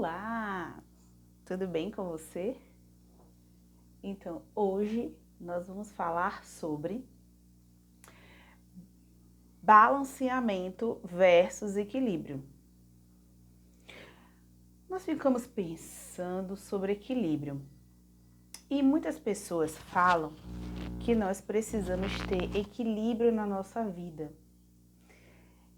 Olá, tudo bem com você? Então, hoje nós vamos falar sobre balanceamento versus equilíbrio. Nós ficamos pensando sobre equilíbrio e muitas pessoas falam que nós precisamos ter equilíbrio na nossa vida.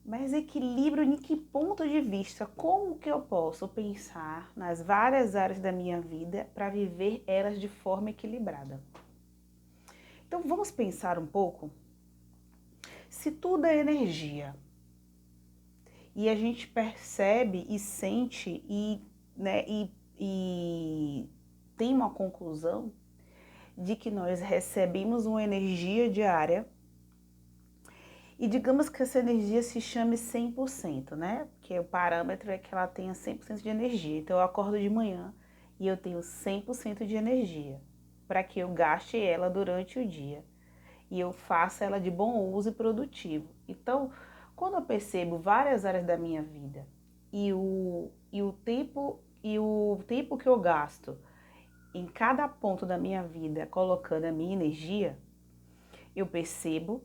Mas equilíbrio em que ponto de vista? Como que eu posso pensar nas várias áreas da minha vida para viver elas de forma equilibrada? Então vamos pensar um pouco. Se tudo é energia e a gente percebe e sente e tem uma conclusão de que nós recebemos uma energia diária e digamos que essa energia se chame 100%, né? Porque o parâmetro é que ela tenha 100% de energia. Então eu acordo de manhã e eu tenho 100% de energia para que eu gaste ela durante o dia e eu faça ela de bom uso e produtivo. Então, quando eu percebo várias áreas da minha vida e o tempo que eu gasto em cada ponto da minha vida colocando a minha energia, eu percebo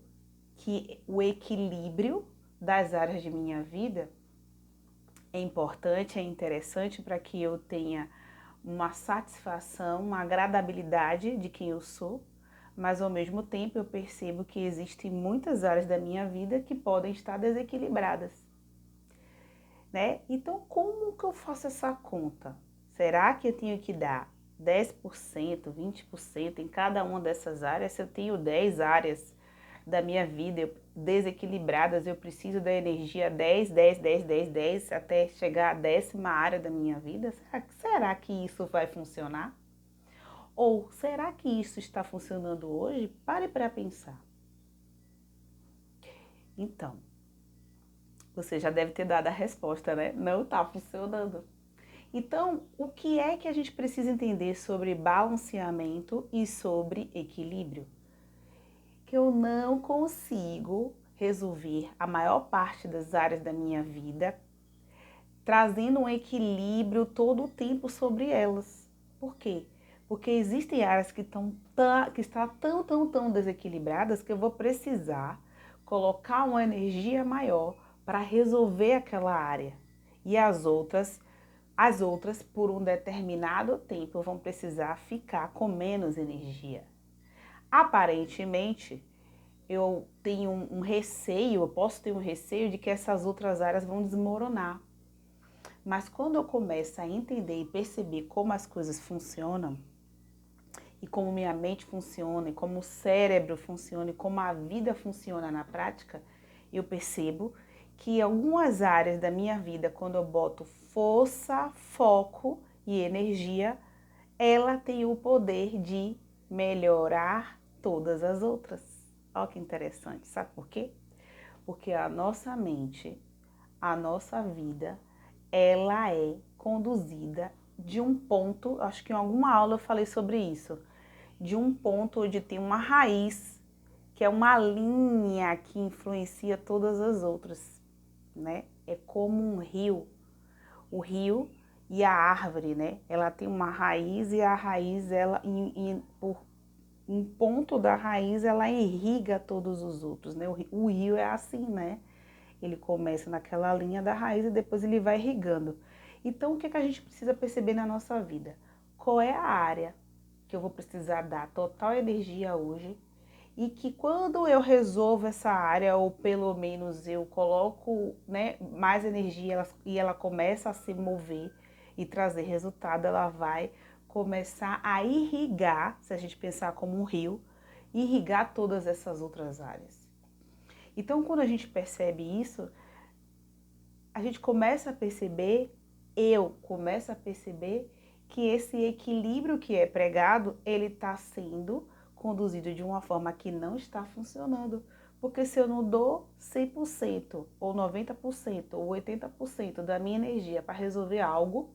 que o equilíbrio das áreas de minha vida é importante, é interessante para que eu tenha uma satisfação, uma agradabilidade de quem eu sou, mas ao mesmo tempo eu percebo que existem muitas áreas da minha vida que podem estar desequilibradas, né? Então, como que eu faço essa conta? Será que eu tenho que dar 10%, 20% em cada uma dessas áreas? Se eu tenho 10 áreas da minha vida desequilibradas, eu preciso da energia 10, 10, 10, 10, 10 até chegar à 10ª área da minha vida? Será que isso vai funcionar? Ou será que isso está funcionando hoje? Pare para pensar. Então, você já deve ter dado a resposta, né? Não está funcionando. Então, o que é que a gente precisa entender sobre balanceamento e sobre equilíbrio? Que eu não consigo resolver a maior parte das áreas da minha vida trazendo um equilíbrio todo o tempo sobre elas. Por quê? Porque existem áreas que estão tão desequilibradas que eu vou precisar colocar uma energia maior para resolver aquela área. E as outras, por um determinado tempo, vão precisar ficar com menos energia. Aparentemente, eu tenho um receio, eu posso ter um receio de que essas outras áreas vão desmoronar. Mas quando eu começo a entender e perceber como as coisas funcionam, e como minha mente funciona, e como o cérebro funciona, e como a vida funciona na prática, eu percebo que algumas áreas da minha vida, quando eu boto força, foco e energia, ela tem o poder de melhorar todas as outras. Olha que interessante, sabe por quê? Porque a nossa mente, a nossa vida, ela é conduzida de um ponto, acho que em alguma aula eu falei sobre isso, de um ponto onde tem uma raiz, que é uma linha que influencia todas as outras, né? É como um rio. O rio e a árvore, né? Ela tem uma raiz e a raiz, por um ponto da raiz, ela irriga todos os outros, né? O rio é assim, né? Ele começa naquela linha da raiz e depois ele vai irrigando. Então, o que a gente precisa perceber na nossa vida? Qual é a área que eu vou precisar dar total energia hoje e que quando eu resolvo essa área, ou pelo menos eu coloco, né, mais energia e ela começa a se mover e trazer resultado, ela vai começar a irrigar, se a gente pensar como um rio, irrigar todas essas outras áreas. Então, quando a gente percebe isso, a gente começa a perceber, eu começo a perceber que esse equilíbrio que é pregado, ele está sendo conduzido de uma forma que não está funcionando. Porque se eu não dou 100%, ou 90%, ou 80% da minha energia para resolver algo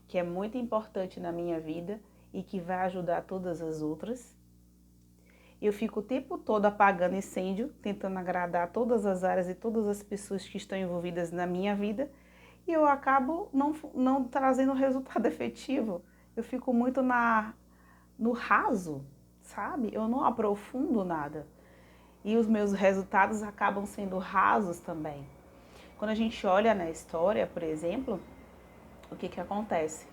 que é muito importante na minha vida e que vai ajudar todas as outras, eu fico o tempo todo apagando incêndio, tentando agradar todas as áreas e todas as pessoas que estão envolvidas na minha vida, e eu acabo não trazendo resultado efetivo. Eu fico muito no raso, sabe? Eu não aprofundo nada. E os meus resultados acabam sendo rasos também. Quando a gente olha na história, por exemplo, o que acontece?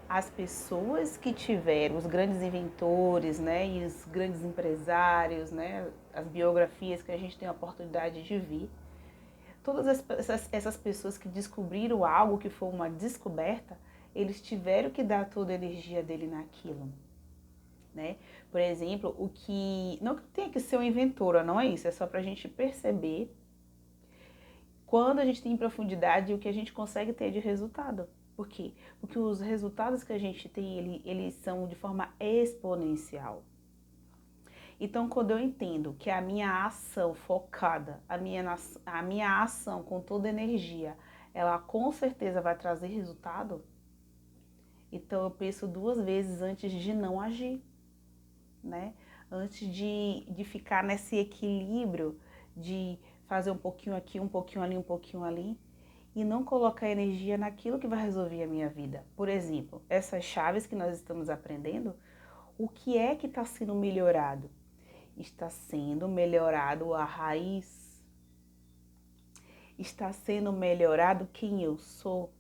As pessoas que tiveram, os grandes inventores, né, e os grandes empresários, né, as biografias que a gente tem a oportunidade de ver, todas essas pessoas que descobriram algo que foi uma descoberta, eles tiveram que dar toda a energia dele naquilo, né? Por exemplo, não que tenha que ser uma inventora, não é isso, é só para a gente perceber quando a gente tem profundidade o que a gente consegue ter de resultado. Por quê? Porque os resultados que a gente tem, eles são de forma exponencial. Então, quando eu entendo que a minha ação focada, a minha ação com toda energia, ela com certeza vai trazer resultado, então eu penso duas vezes antes de não agir, né? Antes de ficar nesse equilíbrio de fazer um pouquinho aqui, um pouquinho ali, um pouquinho ali, e não colocar energia naquilo que vai resolver a minha vida. Por exemplo, essas chaves que nós estamos aprendendo, o que é que está sendo melhorado? Está sendo melhorado a raiz, está sendo melhorado quem eu sou.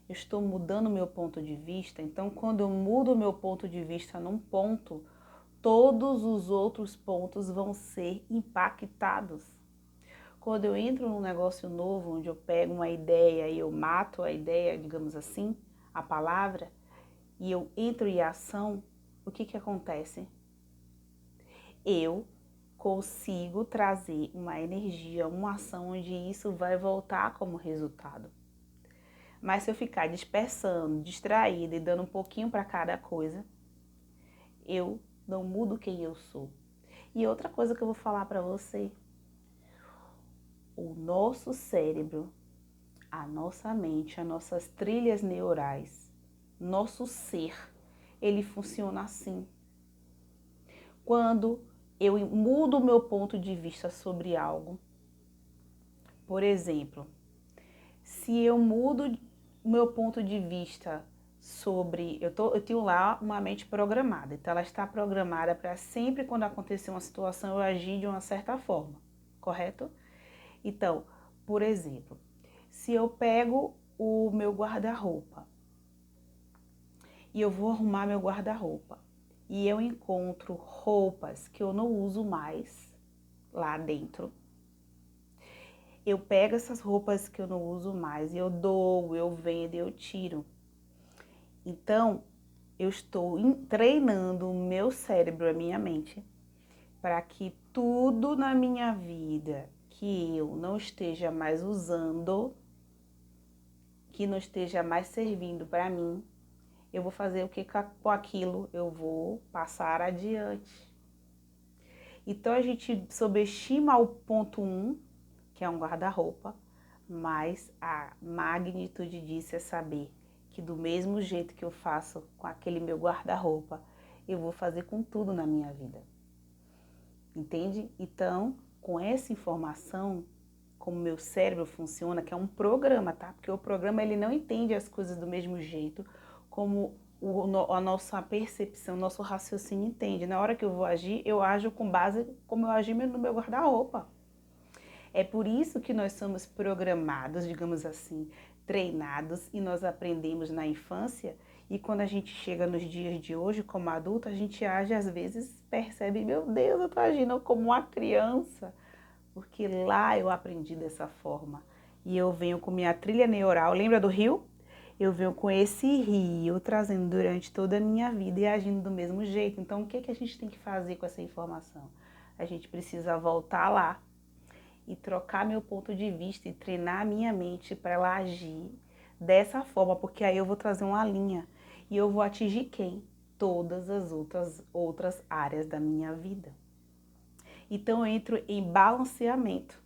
Eu estou mudando meu ponto de vista, então quando eu mudo meu ponto de vista num ponto, todos os outros pontos vão ser impactados. Quando eu entro num negócio novo, onde eu pego uma ideia e eu mato a ideia, digamos assim, a palavra, e eu entro em ação, o que acontece? Eu consigo trazer uma energia, uma ação onde isso vai voltar como resultado. Mas se eu ficar dispersando, distraída e dando um pouquinho para cada coisa, eu não mudo quem eu sou. E outra coisa que eu vou falar para você, o nosso cérebro, a nossa mente, as nossas trilhas neurais, nosso ser, ele funciona assim. Quando eu mudo o meu ponto de vista sobre algo, por exemplo, se eu mudo o meu ponto de vista sobre... Eu tenho lá uma mente programada, então ela está programada para sempre quando acontecer uma situação eu agir de uma certa forma, correto? Então, por exemplo, se eu pego o meu guarda-roupa e eu vou arrumar meu guarda-roupa e eu encontro roupas que eu não uso mais lá dentro, eu pego essas roupas que eu não uso mais e eu dou, eu vendo, eu tiro. Então, eu estou treinando o meu cérebro, a minha mente, para que tudo na minha vida que eu não esteja mais usando, que não esteja mais servindo para mim, eu vou fazer o que com aquilo? Eu vou passar adiante. Então, a gente subestima o ponto 1, que é um guarda-roupa, mas a magnitude disso é saber que do mesmo jeito que eu faço com aquele meu guarda-roupa, eu vou fazer com tudo na minha vida. Entende? Então, com essa informação, como meu cérebro funciona, que é um programa, tá? Porque o programa ele não entende as coisas do mesmo jeito como a nossa percepção, nosso raciocínio entende. Na hora que eu vou agir, eu ajo com base como eu agi no meu guarda-roupa. É por isso que nós somos programados, digamos assim, treinados e nós aprendemos na infância e quando a gente chega nos dias de hoje como adulto, a gente age às vezes, percebe, meu Deus, eu tô agindo como uma criança, porque lá eu aprendi dessa forma. E eu venho com minha trilha neural, lembra do rio? Eu venho com esse rio trazendo durante toda a minha vida e agindo do mesmo jeito. Então, o que a gente tem que fazer com essa informação? A gente precisa voltar lá e trocar meu ponto de vista e treinar a minha mente para ela agir dessa forma, porque aí eu vou trazer uma linha e eu vou atingir quem? Todas as outras áreas da minha vida. Então eu entro em balanceamento,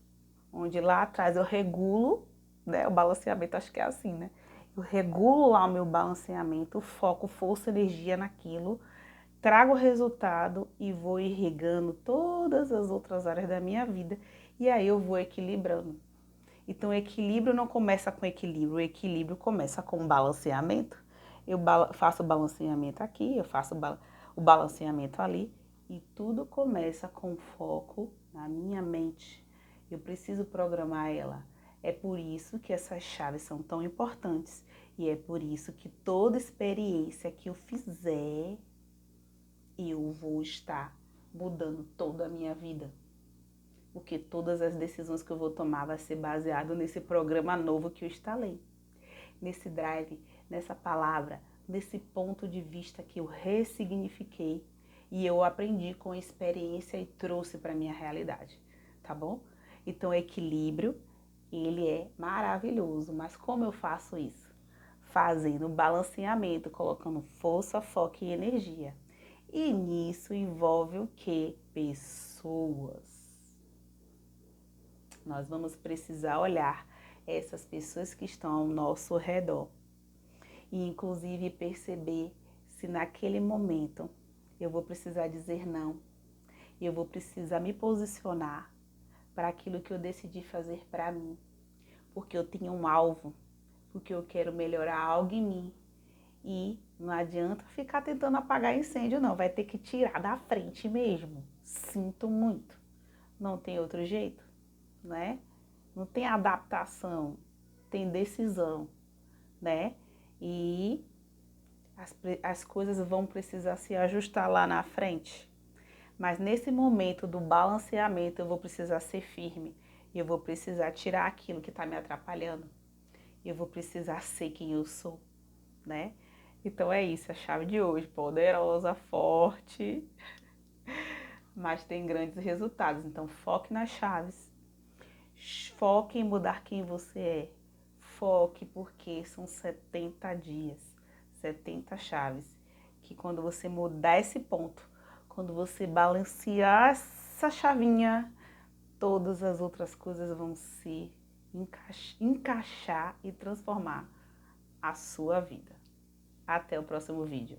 onde lá atrás eu regulo, né? O balanceamento acho que é assim, né? Eu regulo lá o meu balanceamento, foco, força, energia naquilo, trago o resultado e vou irrigando todas as outras áreas da minha vida e aí eu vou equilibrando. Então, o equilíbrio não começa com equilíbrio, o equilíbrio começa com balanceamento. Eu faço o balanceamento aqui, eu faço o balanceamento ali, e tudo começa com foco na minha mente. Eu preciso programar ela. É por isso que essas chaves são tão importantes. E é por isso que toda experiência que eu fizer, eu vou estar mudando toda a minha vida. Porque todas as decisões que eu vou tomar vai ser baseado nesse programa novo que eu instalei. Nesse drive, nessa palavra, nesse ponto de vista que eu ressignifiquei e eu aprendi com a experiência e trouxe para minha realidade, tá bom? Então, equilíbrio, ele é maravilhoso, mas como eu faço isso? Fazendo balanceamento, colocando força, foco e energia. E nisso envolve o quê? Pessoas. Nós vamos precisar olhar essas pessoas que estão ao nosso redor e inclusive perceber se naquele momento eu vou precisar dizer não, eu vou precisar me posicionar para aquilo que eu decidi fazer para mim, porque eu tenho um alvo, porque eu quero melhorar algo em mim. E não adianta ficar tentando apagar incêndio, não. Vai ter que tirar da frente mesmo. Sinto muito. Não tem outro jeito, né? Não tem adaptação, tem decisão, né? E as coisas vão precisar se ajustar lá na frente. Mas nesse momento do balanceamento, eu vou precisar ser firme. Eu vou precisar tirar aquilo que está me atrapalhando. Eu vou precisar ser quem eu sou, né? Então é isso, a chave de hoje, poderosa, forte, mas tem grandes resultados. Então foque nas chaves, foque em mudar quem você é, foque porque são 70 dias, 70 chaves, que quando você mudar esse ponto, quando você balancear essa chavinha, todas as outras coisas vão se encaixar e transformar a sua vida. Até o próximo vídeo.